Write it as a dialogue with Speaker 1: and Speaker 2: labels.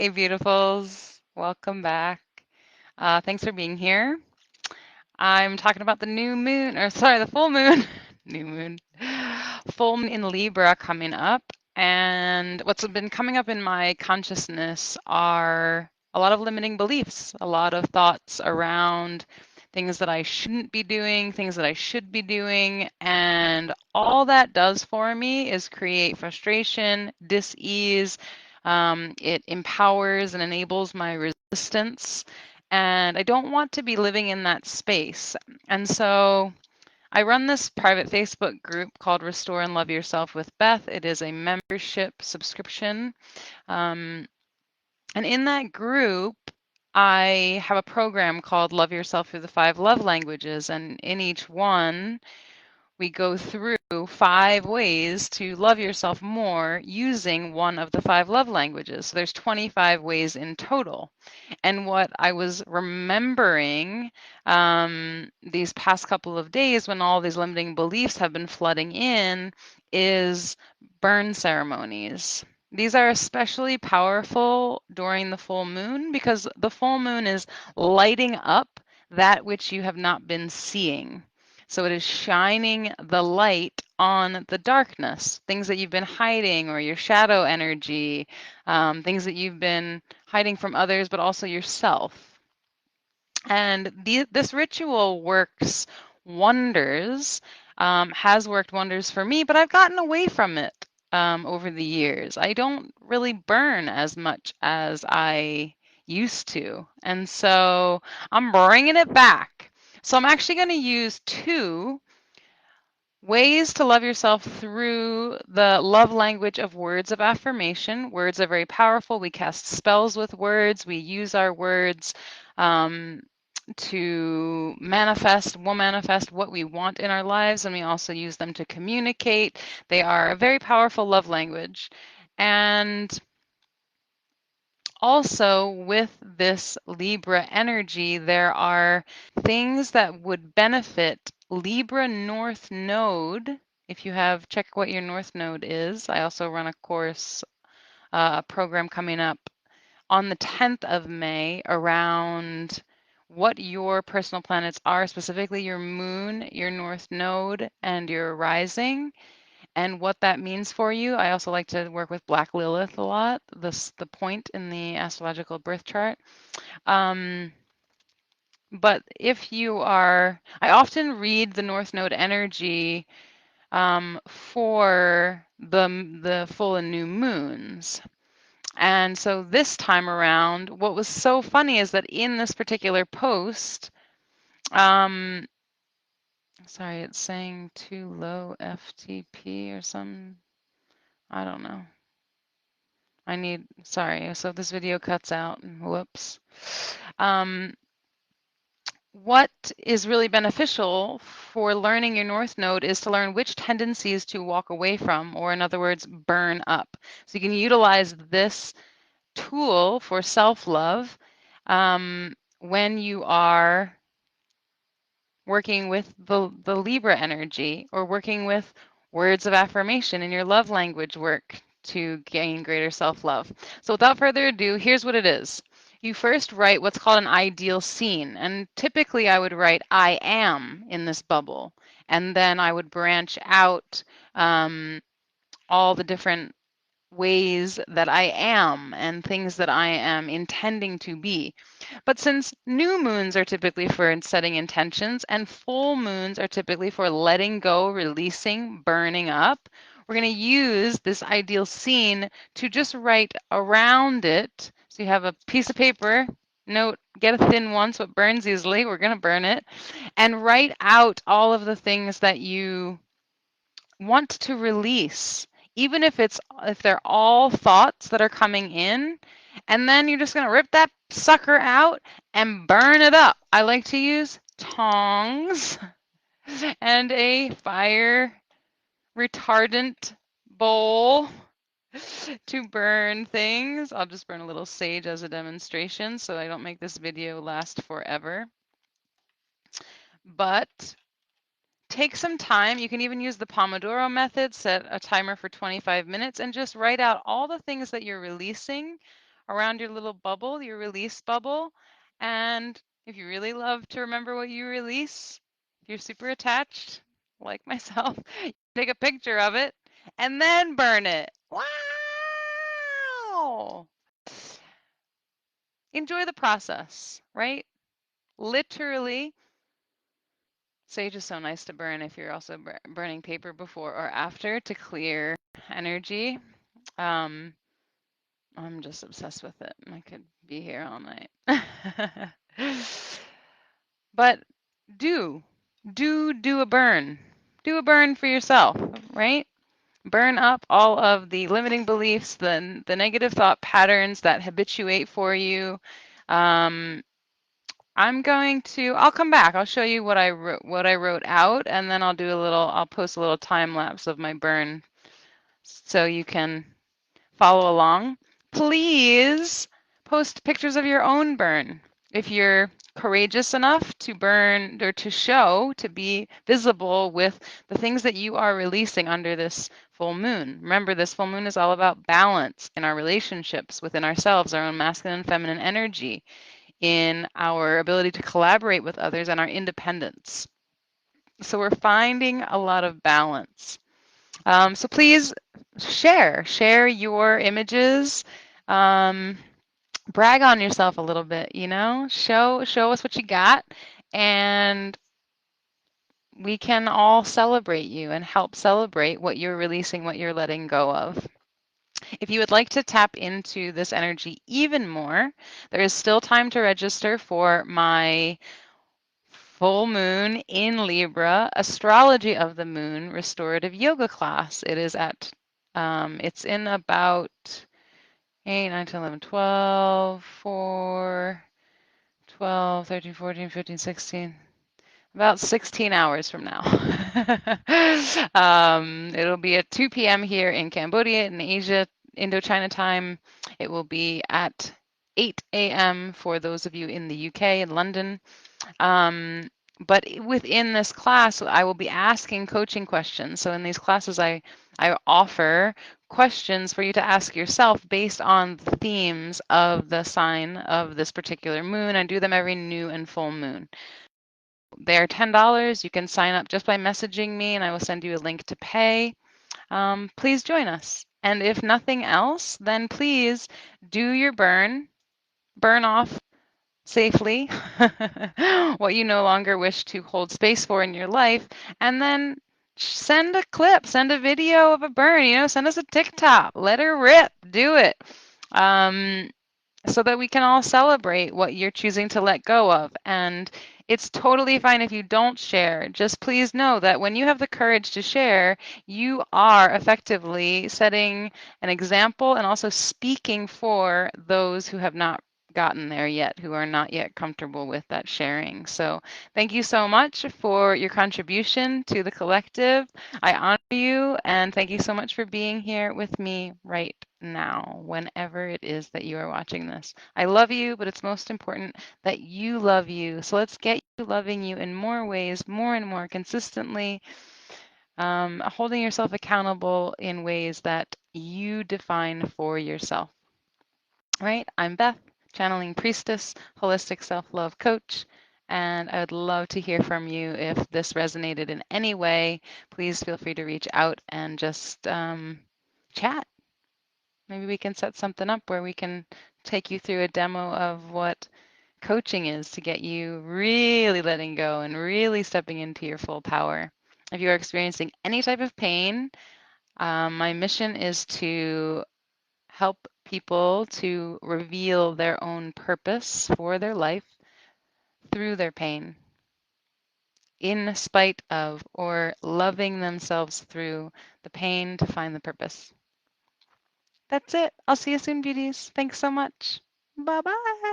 Speaker 1: Hey, beautifuls. Welcome back. Thanks for being here. I'm talking about the new moon, or sorry, the full moon. New moon. Full moon in Libra coming up. And what's been coming up in my consciousness are a lot of limiting beliefs, a lot of thoughts around things that I shouldn't be doing, things that I should be doing. And all that does for me is create frustration, dis-ease. It empowers and enables my resistance. And I don't want to be living in that space. And so I run this private Facebook group called Restore and Love Yourself with Beth. It is a membership subscription. Um, and in that group, I have a program called Love Yourself Through the Five Love Languages. And in each one, we go through 5 ways to love yourself more using one of the 5 love languages. So there's 25 ways in total. And what I was remembering these past couple of days when all these limiting beliefs have been flooding in is burn ceremonies. These are especially powerful during the full moon because the full moon is lighting up that which you have not been seeing. So it is shining the light on the darkness, things that you've been hiding or your shadow energy, things that you've been hiding from others, but also yourself. And this ritual works wonders, has worked wonders for me, but I've gotten away from it over the years. I don't really burn as much as I used to. And so I'm bringing it back. So I'm actually going to use 2 ways to love yourself through the love language of words of affirmation. Words are very powerful. We cast spells with words. We use our words to manifest, we'll manifest what we want in our lives, and we also use them to communicate. They are a very powerful love language. And also with this Libra energy, there are things that would benefit Libra North Node. If you have, check what your North Node is. I also run a course, a program coming up on the 10th of May around what your personal planets are, specifically your moon, your North Node, and your rising, and what that means for you. I also like to work with Black Lilith a lot, the point in the astrological birth chart. But if you are, I often read the North Node energy for the full and new moons. And so this time around, what was so funny is that in this particular post, sorry, it's saying too low FTP or some, I don't know. Sorry, so this video cuts out, whoops. What is really beneficial for learning your North Node is to learn which tendencies to walk away from, or in other words, burn up. So you can utilize this tool for self-love when you are working with the Libra energy or working with words of affirmation in your love language work to gain greater self-love. So without further ado, here's what it is. You first write what's called an ideal scene. And typically I would write I am in this bubble. And then I would branch out all the different ways that I am and things that I am intending to be. But since new moons are typically for setting intentions and full moons are typically for letting go, releasing, burning up, we're going to use this ideal scene to just write around it. So you have a piece of paper, note, get a thin one so it burns easily. We're going to burn it. And write out all of the things that you want to release, even if they're all thoughts that are coming in, and then you're just going to rip that sucker out and burn it up. I like to use tongs and a fire retardant bowl to burn things. I'll just burn a little sage as a demonstration so I don't make this video last forever. But take some time. You can even use the Pomodoro method, set a timer for 25 minutes, and just write out all the things that you're releasing around your little bubble, your release bubble. And if you really love to remember what you release, if you're super attached, like myself, take a picture of it and then burn it. Wow! Enjoy the process, right? Literally, sage is so nice to burn if you're also burning paper before or after to clear energy. Um, I'm just obsessed with it. I could be here all night. But do, do a burn. Do a burn for yourself, right? Burn up all of the limiting beliefs, the negative thought patterns that habituate for you. Um, I'll come back. I'll show you what I wrote out, and then I'll post a little time lapse of my burn so you can follow along. Please post pictures of your own burn. If you're courageous enough to burn or to be visible with the things that you are releasing under this full moon. Remember, this full moon is all about balance in our relationships within ourselves, our own masculine and feminine energy, in our ability to collaborate with others, and our independence. So we're finding a lot of balance. So please share your images. Um, Brag on yourself a little bit, show us what you got, and we can all celebrate you and help celebrate what you're releasing, what you're letting go of. If you would like to tap into this energy even more, there is still time to register for my full moon in Libra astrology of the moon restorative yoga class. It's in about 8, 9, 10, 11, 12, 4, 12, 13, 14, 15, 16, about 16 hours from now. It'll be at 2 p.m. here in Cambodia, in Asia, Indochina time. It will be at 8 a.m. for those of you in the UK and London. But within this class, I will be asking coaching questions. So in these classes, I offer questions for you to ask yourself based on the themes of the sign of this particular moon. I do them every new and full moon. They're $10. You can sign up just by messaging me, and I will send you a link to pay. Please join us. And if nothing else, then please do your burn off safely what you no longer wish to hold space for in your life, and then send a clip, send a video of a burn, send us a TikTok, let her rip, do it. So that we can all celebrate what you're choosing to let go of. And it's totally fine if you don't share. Just please know that when you have the courage to share, you are effectively setting an example and also speaking for those who have not gotten there yet, who are not yet comfortable with that sharing. So thank you so much for your contribution to the collective. I honor you, and thank you so much for being here with me right now, whenever it is that you are watching this. I love you, but it's most important that you love you. So let's get you loving you in more ways, more and more consistently, holding yourself accountable in ways that you define for yourself. All right, I'm Beth, channeling priestess, holistic self-love coach, and I would love to hear from you. If this resonated in any way, please feel free to reach out and just chat. Maybe we can set something up where we can take you through a demo of what coaching is to get you really letting go and really stepping into your full power. If you are experiencing any type of pain, my mission is to help people to reveal their own purpose for their life through their pain, in spite of or loving themselves through the pain to find the purpose. That's it. I'll see you soon, beauties. Thanks so much. Bye-bye.